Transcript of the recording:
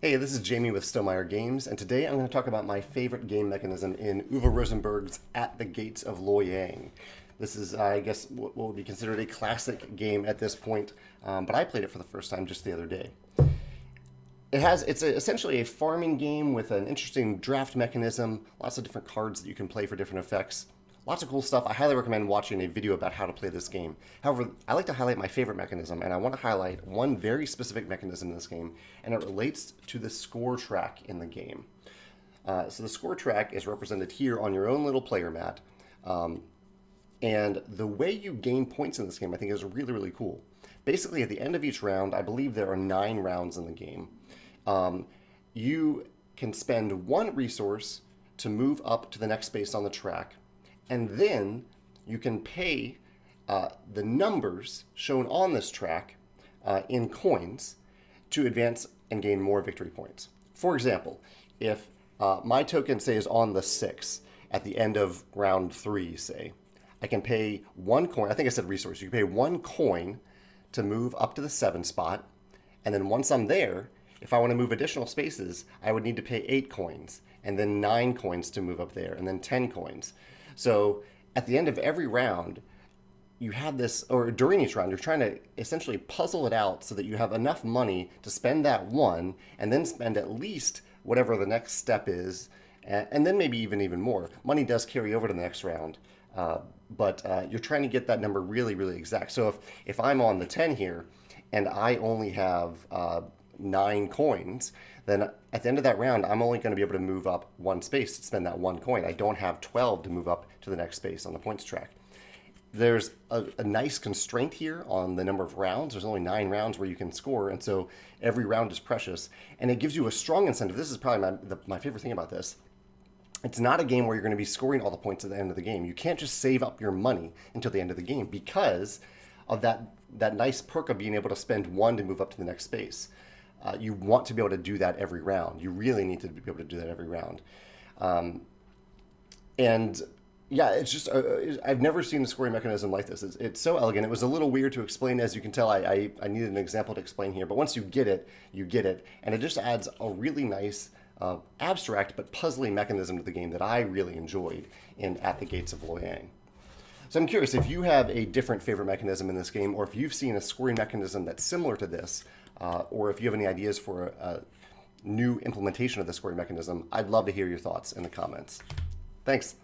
Hey, this is Jamey with Stonemeyer Games, and today I'm going to talk about my favorite game mechanism in Uwe Rosenberg's At the Gates of Loyang. This is, I guess, what would be considered a classic game at this point, but I played it for the first time just the other day. It's essentially a farming game with an interesting draft mechanism, lots of different cards that you can play for different effects. Lots of cool stuff. I highly recommend watching a video about how to play this game. However, I like to highlight my favorite mechanism, and I want to highlight one very specific mechanism in this game, and it relates to the score track in the game. So the score track is represented here on your own little player mat. And the way you gain points in this game, I think, is really, really cool. Basically, at the end of each round, I believe there are 9 rounds in the game. You can spend one resource to move up to the next space on the track, and then you can pay the numbers shown on this track in coins to advance and gain more victory points. For example, if my token, say, is on the 6 at the end of round 3, say, I can pay 1 coin. I think I said resource. You can pay 1 coin to move up to the 7 spot, and then once I'm there, if I want to move additional spaces, I would need to pay 8 coins, and then 9 coins to move up there, and then 10 coins. So at the end of every round, you have this, or during each round, you're trying to essentially puzzle it out so that you have enough money to spend that one, and then spend at least whatever the next step is, and then maybe even more. Money does carry over to the next round, but you're trying to get that number really, really exact. So if I'm on the 10 here, and I only have 9 coins, then at the end of that round, I'm only going to be able to move up 1 space to spend that 1 coin. I don't have 12 to move up to the next space on the points track. There's a nice constraint here on the number of rounds. There's only 9 rounds where you can score, and so every round is precious. And it gives you a strong incentive. This is probably my favorite thing about this. It's not a game where you're going to be scoring all the points at the end of the game. You can't just save up your money until the end of the game because of that nice perk of being able to spend 1 to move up to the next space. You want to be able to do that every round. You really need to be able to do that every round. And yeah, it's just, I've never seen a scoring mechanism like this. It's so elegant. It was a little weird to explain. As you can tell, I needed an example to explain here. But once you get it, you get it. And it just adds a really nice, abstract but puzzling mechanism to the game that I really enjoyed in At the Gates of Loyang. So I'm curious if you have a different favorite mechanism in this game, or if you've seen a scoring mechanism that's similar to this, or if you have any ideas for a new implementation of the scoring mechanism. I'd love to hear your thoughts in the comments. Thanks.